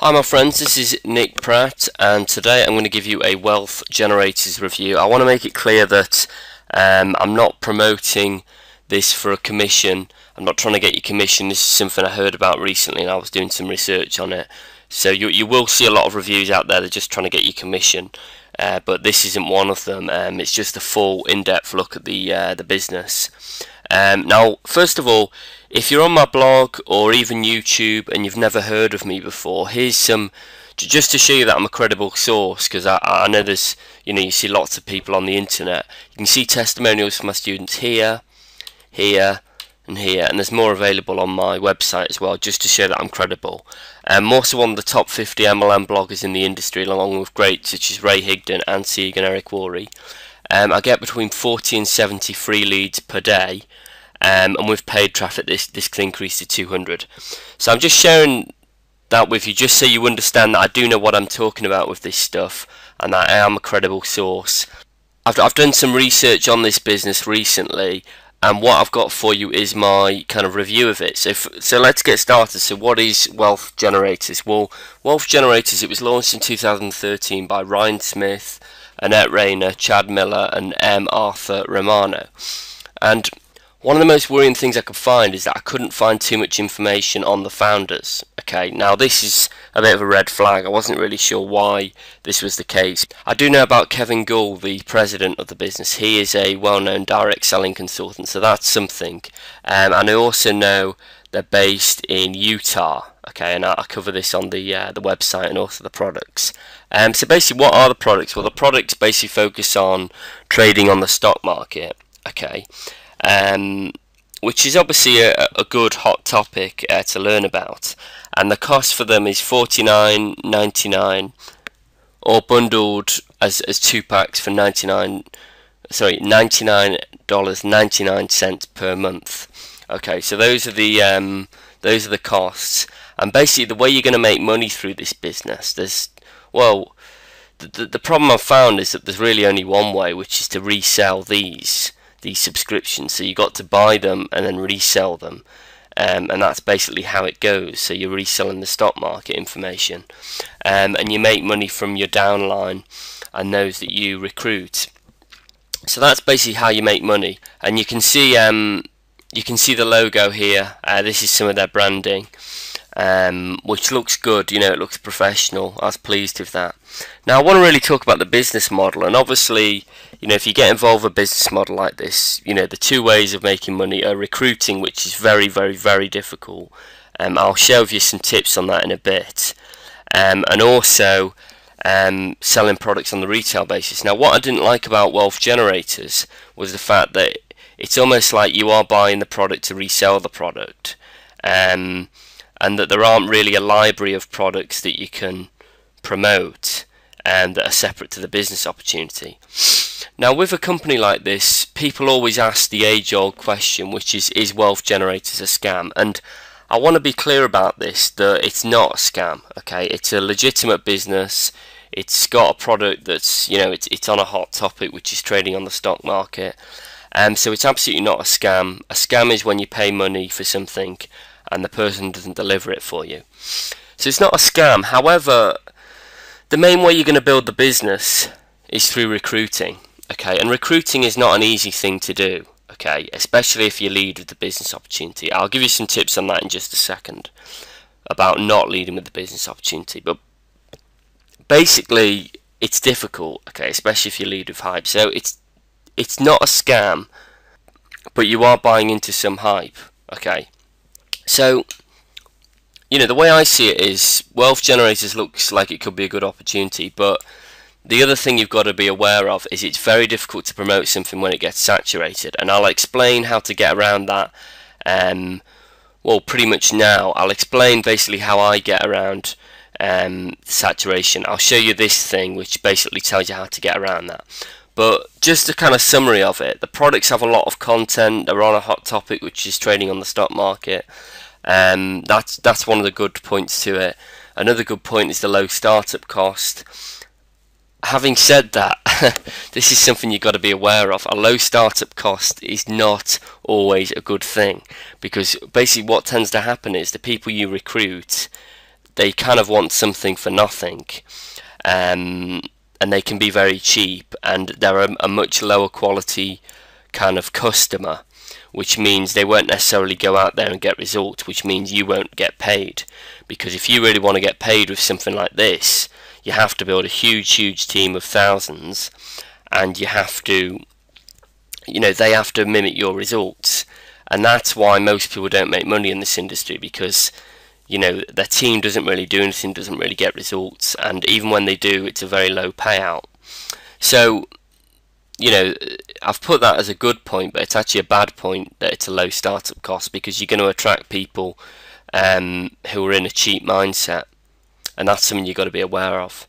Hi my friends, this is Nick Pratt and today I'm going to give you a wealth generators review. I want to make it clear that I'm not promoting this for a commission. I'm not trying to get your commission. This is something I heard about recently and I was doing some research on it. So you will see a lot of reviews out there that are just trying to get your commission, but this isn't one of them. It's just a full in-depth look at the business. Now, first of all, if you're on my blog or even YouTube and you've never heard of me before, here's some, just to show you that I'm a credible source, because I know there's, you see lots of people on the internet. You can see testimonials from my students here, here, and here, and there's more available on my website as well, just to show that I'm credible. I'm also one of the top 50 MLM bloggers in the industry, along with greats such as Ray Higdon, Anne Sieg, and Eric Worre. I get between 40 and 70 free leads per day. And with paid traffic this can increase to 200. So I'm just sharing that with you just so you understand that I do know what I'm talking about with this stuff and that I am a credible source. I've done some research on this business recently, and what I've got for you is my kind of review of it. So let's get started. So what is Wealth Generators? Well, Wealth Generators, it was launched in 2013 by Ryan Smith, Annette Rayner, Chad Miller and M. Arthur Romano. And one of the most worrying things I could find is that I couldn't find too much information on the founders. Okay, now this is a bit of a red flag. I wasn't really sure why this was the case. I do know about Kevin Gull, the president of the business. He is a well-known direct selling consultant, so that's something. And I also know they're based in Utah. Okay, and I cover this on the website and also the products. So basically, what are the products? Well, the products basically focus on trading on the stock market. Okay. Which is obviously a good hot topic to learn about, and the cost for them is $49.99, or bundled as 2 packs for $99.99 per month. Okay, so those are the costs, and basically the way you're going to make money through this business, the problem I've found is that there's really only one way, which is to resell these subscriptions. So you got to buy them and then resell them, and that's basically how it goes. So you're reselling the stock market information, and you make money from your downline and those that you recruit. So that's basically how you make money, and you can see the logo here. This is some of their branding, which looks good. It looks professional. I was pleased with that. Now I want to really talk about the business model, and obviously, if you get involved with a business model like this, the two ways of making money are recruiting, which is very, very, very difficult. I'll share with you some tips on that in a bit, and also selling products on the retail basis. Now, what I didn't like about Wealth Generators was the fact that it's almost like you are buying the product to resell the product, and that there aren't really a library of products that you can promote and that are separate to the business opportunity. Now, with a company like this, people always ask the age-old question, which is Wealth Generators a scam? And I want to be clear about this, that it's not a scam. Okay, it's a legitimate business. It's got a product that's, it's on a hot topic, which is trading on the stock market. So it's absolutely not a scam. A scam is when you pay money for something and the person doesn't deliver it for you. So it's not a scam. However, the main way you're going to build the business is through recruiting. Okay, and recruiting is not an easy thing to do. Okay, especially if you lead with the business opportunity. I'll give you some tips on that in just a second about not leading with the business opportunity. But basically, it's difficult. Okay, especially if you lead with hype. So it's not a scam, but you are buying into some hype. Okay, so the way I see it is Wealth Generators looks like it could be a good opportunity, but the other thing you've got to be aware of is it's very difficult to promote something when it gets saturated, and I'll explain how to get around that. Pretty much now. I'll explain basically how I get around saturation. I'll show you this thing which basically tells you how to get around that. But just a kind of summary of it, the products have a lot of content. They're on a hot topic, which is trading on the stock market. That's one of the good points to it. Another good point is the low startup cost. Having said that, this is something you've got to be aware of. A low startup cost is not always a good thing, because basically what tends to happen is the people you recruit, they kind of want something for nothing, and they can be very cheap, and they're a much lower quality kind of customer, which means they won't necessarily go out there and get results, which means you won't get paid. Because if you really want to get paid with something like this, you have to build a huge team of thousands, and you have to, they have to mimic your results. And that's why most people don't make money in this industry, because their team doesn't really do anything, doesn't really get results, and even when they do, it's a very low payout. So I've put that as a good point, but it's actually a bad point that it's a low startup cost, because you're going to attract people who are in a cheap mindset, and that's something you've got to be aware of.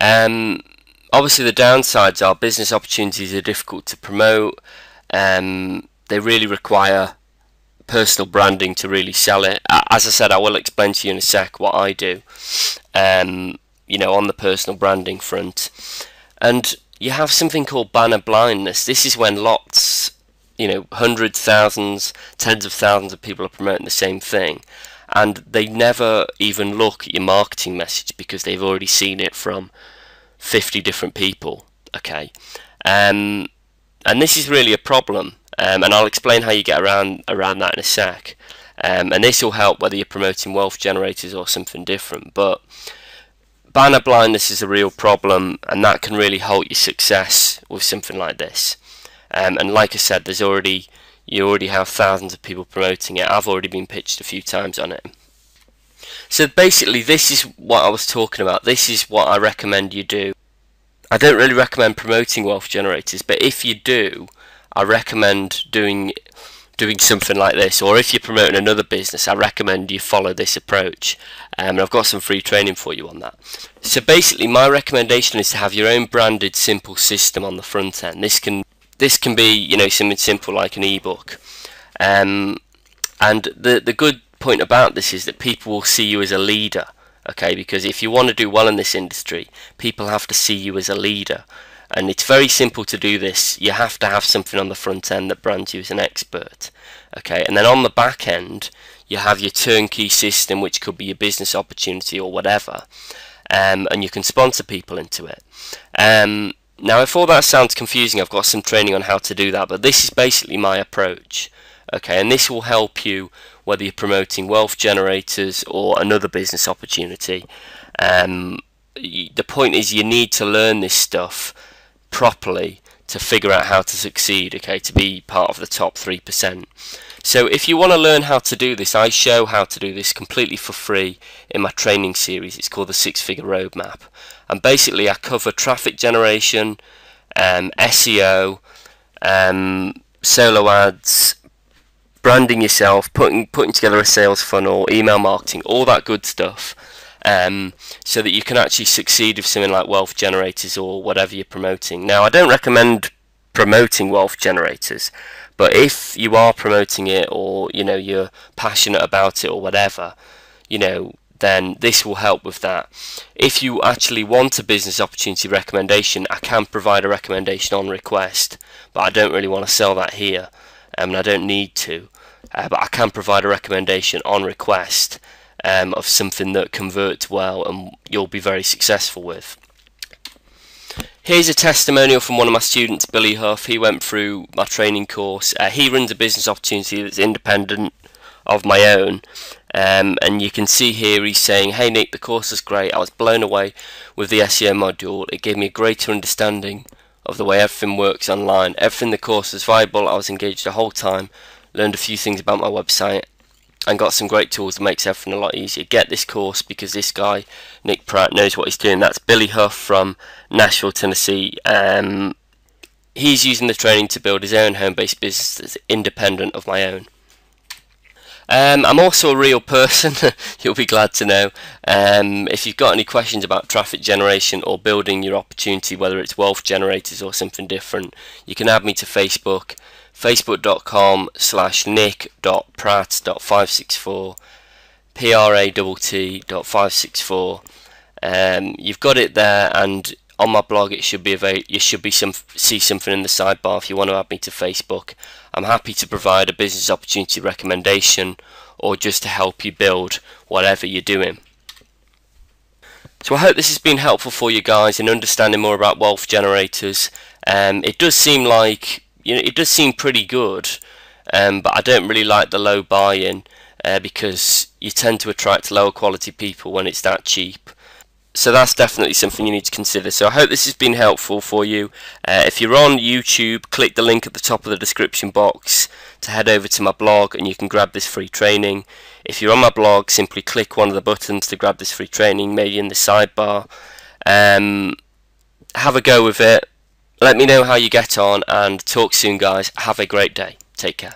Obviously the downsides are business opportunities are difficult to promote. They really require personal branding to really sell it. As I said, I will explain to you in a sec what I do on the personal branding front. And you have something called banner blindness. This is when lots, hundreds, thousands, tens of thousands of people are promoting the same thing, and they never even look at your marketing message because they've already seen it from 50 different people. Okay, and this is really a problem, and I'll explain how you get around that in a sec. And this will help whether you're promoting wealth generators or something different. But banner blindness is a real problem, and that can really halt your success with something like this. And like I said, you already have thousands of people promoting it. I've already been pitched a few times on it. So basically, this is what I was talking about. This is what I recommend you do. I don't really recommend promoting wealth generators, but if you do, I recommend doing something like this. Or if you're promoting another business, I recommend you follow this approach. And I've got some free training for you on that. So basically, my recommendation is to have your own branded simple system on the front end. This can be something simple like an ebook. And the good point about this is that people will see you as a leader. Okay, because if you want to do well in this industry, people have to see you as a leader. And it's very simple to do this. You have to have something on the front end that brands you as an expert. Okay, and then on the back end, you have your turnkey system, which could be your business opportunity or whatever, and you can sponsor people into it. Now, if all that sounds confusing, I've got some training on how to do that, but this is basically my approach. Okay, and this will help you whether you're promoting wealth generators or another business opportunity. The point is, you need to learn this stuff properly to figure out how to succeed, okay, to be part of the top 3%. So if you want to learn how to do this, I show how to do this completely for free in my training series. It's called the 6-Figure Roadmap, and basically I cover traffic generation, SEO, solo ads, branding yourself, putting together a sales funnel, email marketing, all that good stuff, so that you can actually succeed with something like wealth generators or whatever you're promoting. Now, I don't recommend promoting wealth generators, but if you are promoting it, or you're passionate about it or whatever, then this will help with that. If you actually want a business opportunity recommendation, I can provide a recommendation on request, but I don't really want to sell that here, and I don't need to. But I can provide a recommendation on request of something that converts well and you'll be very successful with. Here's a testimonial from one of my students, Billy Huff. He went through my training course. He runs a business opportunity that's independent of my own, and you can see here he's saying, "Hey Nick, the course is great. I was blown away with the SEO module. It gave me a greater understanding of the way everything works online. Everything in the course was viable. I was engaged the whole time, learned a few things about my website, and got some great tools that makes everything a lot easier. Get this course because this guy, Nick Pratt, knows what he's doing." That's Billy Huff from Nashville, Tennessee. He's using the training to build his own home-based business that's independent of my own. I'm also a real person, you'll be glad to know. If you've got any questions about traffic generation or building your opportunity, whether it's wealth generators or something different, you can add me to Facebook, facebook.com/nick.pratt.564, pratt.564. You've got it there, and on my blog it should be you should see something in the sidebar if you want to add me to Facebook. I'm happy to provide a business opportunity recommendation, or just to help you build whatever you're doing. So I hope this has been helpful for you guys in understanding more about wealth generators. It does seem like, it does seem pretty good, but I don't really like the low buy-in because you tend to attract lower quality people when it's that cheap. So that's definitely something you need to consider. So I hope this has been helpful for you. If you're on YouTube, click the link at the top of the description box to head over to my blog and you can grab this free training. If you're on my blog, simply click one of the buttons to grab this free training, maybe in the sidebar. Have a go with it. Let me know how you get on, and talk soon, guys. Have a great day. Take care.